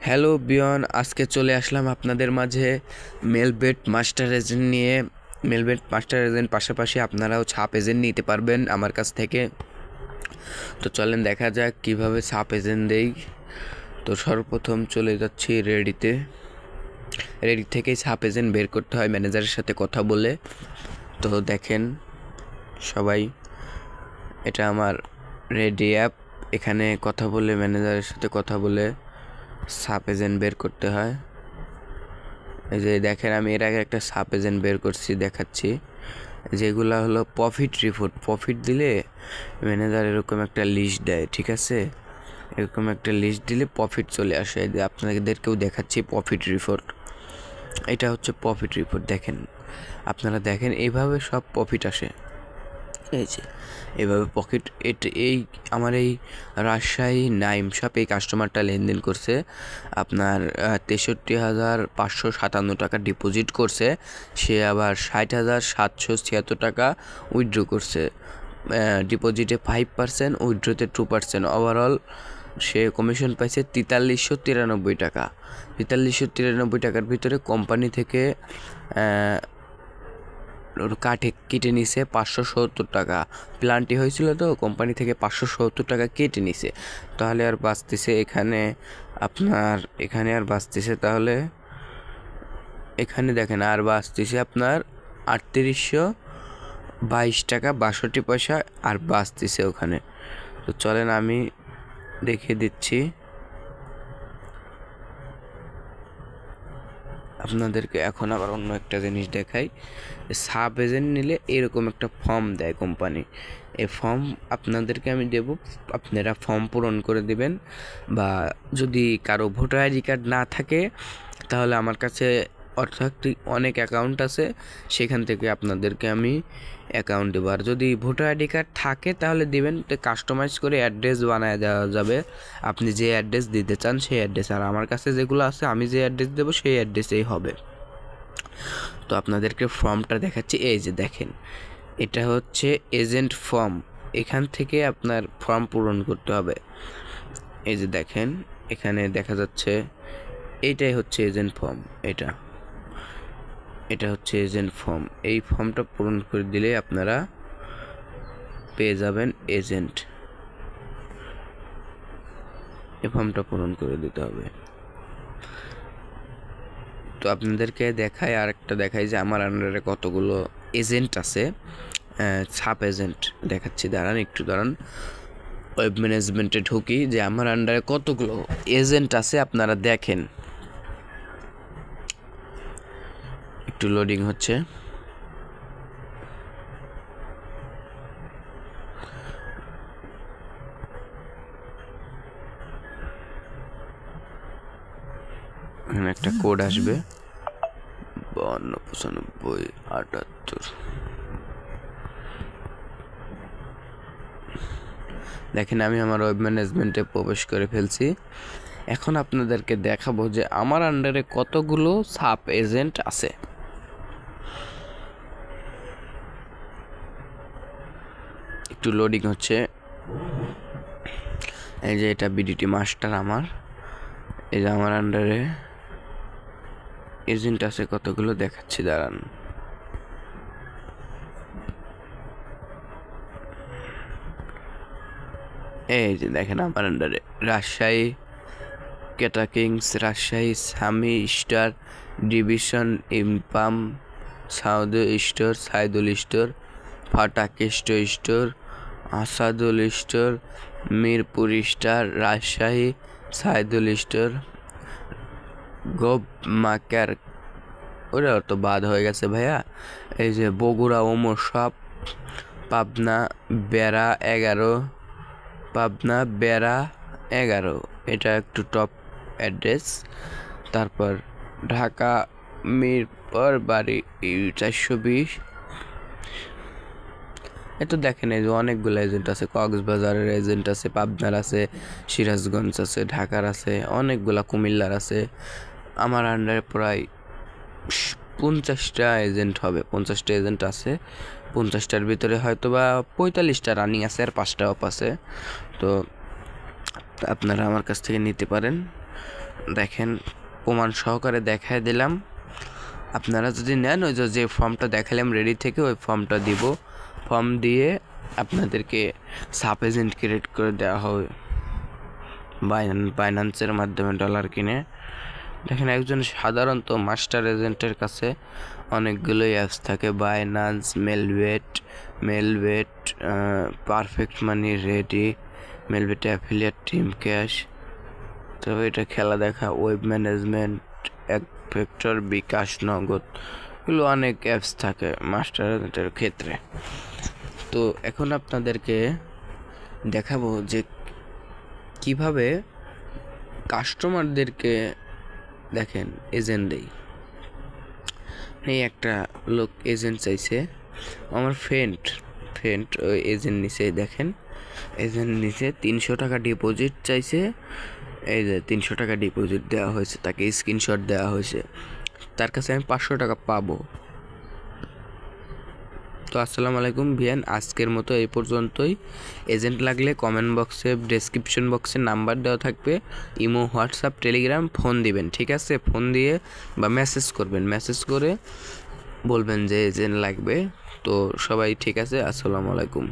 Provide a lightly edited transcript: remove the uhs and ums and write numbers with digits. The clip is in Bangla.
হ্যালো বিয়ন, আজকে চলে আসলাম আপনাদের মাঝে মেলবেট মাস্টার এজেন্ট নিয়ে। মেলবেট মাস্টার এজেন্ট পাশাপাশি আপনারাও ছাপ এজেন্ট নিতে পারবেন আমার কাছ থেকে। তো চলেন দেখা যাক কিভাবে ছাপ এজেন্ট দেই। তো সর্বপ্রথম চলে যাচ্ছি রেডি থেকেই ছাপ এজেন্ট বের করতে হয় ম্যানেজারের সাথে কথা বলে। তো দেখেন সবাই, এটা আমার রেডি অ্যাপ। এখানে কথা বলে ম্যানেজারের সাথে কথা বলে সাব এজেন্ট বের করতে হয়। এই যে দেখেন, আমি এর আগে একটা সাব এজেন্ট বের করছি, দেখাচ্ছি। যেগুলো হলো প্রফিট রিপোর্ট। প্রফিট দিলে ম্যানেজার এরকম একটা লিস্ট দেয়, ঠিক আছে? এরকম একটা লিস্ট দিলে প্রফিট চলে আসে। আপনাদেরকেও দেখাচ্ছি প্রফিট রিপোর্ট। এটা হচ্ছে প্রফিট রিপোর্ট। দেখেন, আপনারা দেখেন এইভাবে সব প্রফিট আসে। এই যে এভাবে পকেট এই আমার এই রাজশাহী নাইম শপ এই কাস্টমারটা লেনদেন করছে আপনার 63,557 টাকা ডিপোজিট করছে। সে আবার 60,776 টাকা উইথড্র করছে। ডিপোজিটে 5%, উইথড্রোতে 2%। ওভারঅল সে কমিশন পাইছে 4393 টাকা। 4393 টাকার ভিতরে কোম্পানি থেকে কেটে নিছে 570 টাকা। প্ল্যানটি হয়েছিল, তো কোম্পানি থেকে 570 টাকা কেটে নিছে। তাহলে আর বাঁচতেছে এখানে আর বাঁচতেছে, তাহলে এখানে দেখেন আর বাঁচতেছে আপনার 3822 টাকা 62 পয়সা আর বাঁচতেছে ওখানে। তো চলেন আমি দেখিয়ে দিচ্ছি আপনাদেরকে। এখন আবার অন্য একটা জিনিস দেখাই। সাব এজেন্ট নিলে এরকম একটা ফর্ম দেয় কোম্পানি। এই ফর্ম আপনাদেরকে আমি দেব, আপনারা ফর্ম পূরণ করে দেবেন। বা যদি কারো ভোটার আইডি কার্ড না থাকে তাহলে আমার কাছে অর্থাৎ অনেক অ্যাকাউন্ট আছে, সেখান থেকে আপনাদেরকে আমি অ্যাকাউন্ট দেবো। আর যদি ভোটার আইডি কার্ড থাকে তাহলে দিবেন, কাস্টমাইজ করে অ্যাড্রেস বানায় দেওয়া যাবে। আপনি যে অ্যাড্রেস দিতে চান সেই অ্যাড্রেস। আর আমার কাছে যেগুলো আছে আমি যে অ্যাড্রেস দেবো সেই অ্যাড্রেসেই হবে। তো আপনাদেরকে ফর্মটা দেখাচ্ছি। এই যে দেখেন, এটা হচ্ছে এজেন্ট ফর্ম। এখান থেকে আপনার ফর্ম পূরণ করতে হবে। এই যে দেখেন, এখানে দেখা যাচ্ছে এইটাই হচ্ছে এজেন্ট ফর্ম। এটা হচ্ছে এজেন্ট ফর্ম। এই ফর্মটা পূরণ করে দিলে আপনারা পেয়ে যাবেন এজেন্ট। এই ফর্মটা পূরণ করে দিতে হবে। তো আপনাদেরকে দেখাই, আর একটা দেখাই যে আমার আন্ডারে কতগুলো এজেন্ট আছে, সাব এজেন্ট দেখাচ্ছি। একটু দাঁড়ান। ওয়েব ম্যানেজমেন্টে ঢুকি যে আমার আন্ডারে কতগুলো এজেন্ট আছে আপনারা দেখেন। একটু লোডিং হচ্ছে। এখানে একটা কোড আসবে 529578। দেখেন, আমি আমার ওয়েব ম্যানেজমেন্টে প্রবেশ করে ফেলছি। এখন আপনাদেরকে দেখাবো যে আমার আন্ডারে কতগুলো সাব এজেন্ট আছে। একটু লোডিং হচ্ছে। এই যে এটা বিডিটি মাস্টার আমার। এই যে আমার আন্ডারে এজেন্ট আছে কতগুলো দেখাচ্ছি, দাঁড়ান। এই যে দেখেন আমার আন্ডারে রাজশাহী কেটা কিংস, রাজশাহী সামি স্টার ডিভিশন, ইমপাম, Saidul store, Fatakesto store, Asadul store, Mirpur star, Rajshahi Saidul store, গোব মাকার, ওরা তো বাদ হয়ে গেছে ভাইয়া। এই যে বগুড়া ওমর শপ, পাবনা বেড়া 11, এটা একটু টপ অ্যাড্রেস। তারপর ঢাকা মিরপুর বাড়ি 420। এত দেখেন, এই যে অনেকগুলো এজেন্ট আছে। কক্সবাজারের এজেন্ট আছে, পাবনার আছে, সিরাজগঞ্জ আছে, ঢাকার আছে, অনেকগুলা কুমিল্লার আছে। আমার আন্ডারে প্রায় 50টা এজেন্ট হবে। 50টা এজেন্ট আছে। 50টার ভিতরে হয়তো বা 45টা রানিং আছে আর 5টা অফ আছে। তো আপনারা আমার কাছ থেকে নিতে পারেন। দেখেন প্রমাণ সহকারে দেখায় দিলাম। আপনারা যদি নেন ওই যে ফর্মটা দেখালাম রেডি থেকে ওই ফর্মটা দিব, ফর্ম দিয়ে আপনাদেরকে সাব এজেন্ট ক্রিয়েট করে দেওয়া হবে বাইন্যান্সের মাধ্যমে ডলার কিনে। দেখেন একজন সাধারণত মাস্টার এজেন্টের কাছে অনেকগুলোই অ্যাপস থাকে, Binance, Melbet, perfect money, ready, Melbet affiliate, team cash, তবে এটা খেলা দেখা, ওয়েব ম্যানেজমেন্ট, ফ্যাক্টর, বিকাশ, নগদ, এগুলো অনেক অ্যাপস থাকে মাস্টার এজেন্টের ক্ষেত্রে। তো এখন আপনাদেরকে দেখাবো যে কিভাবে কাস্টমারদেরকে দেখেন এজেন্ট দেই। এই একটা লোক এজেন্ট চাইছে, আমার ফ্রেন্ড ওই এজেন্ট নিচে, দেখেন এজেন্ট নিচে 300 টাকা ডিপোজিট চাইছে। এই যে 300 টাকা ডিপোজিট দেওয়া হয়েছে, তাকে স্ক্রিনশট দেওয়া হয়েছে, তার কাছে আমি 500 টাকা পাবো। তো আসসালামু আলাইকুম ভিয়ান, আজকের মতো এই পর্যন্তই। এজেন্ট লাগলে কমেন্ট বক্সে, ডেসক্রিপশন বক্সে নাম্বার দেওয়া থাকবে, ইমো, হোয়াটসঅ্যাপ, টেলিগ্রাম, ফোন দিবেন, ঠিক আছে? ফোন দিয়ে বা মেসেজ করবেন, মেসেজ করে বলবেন যে এজেন্ট লাগবে। তো সবাই ঠিক আছে, আসসালামু আলাইকুম।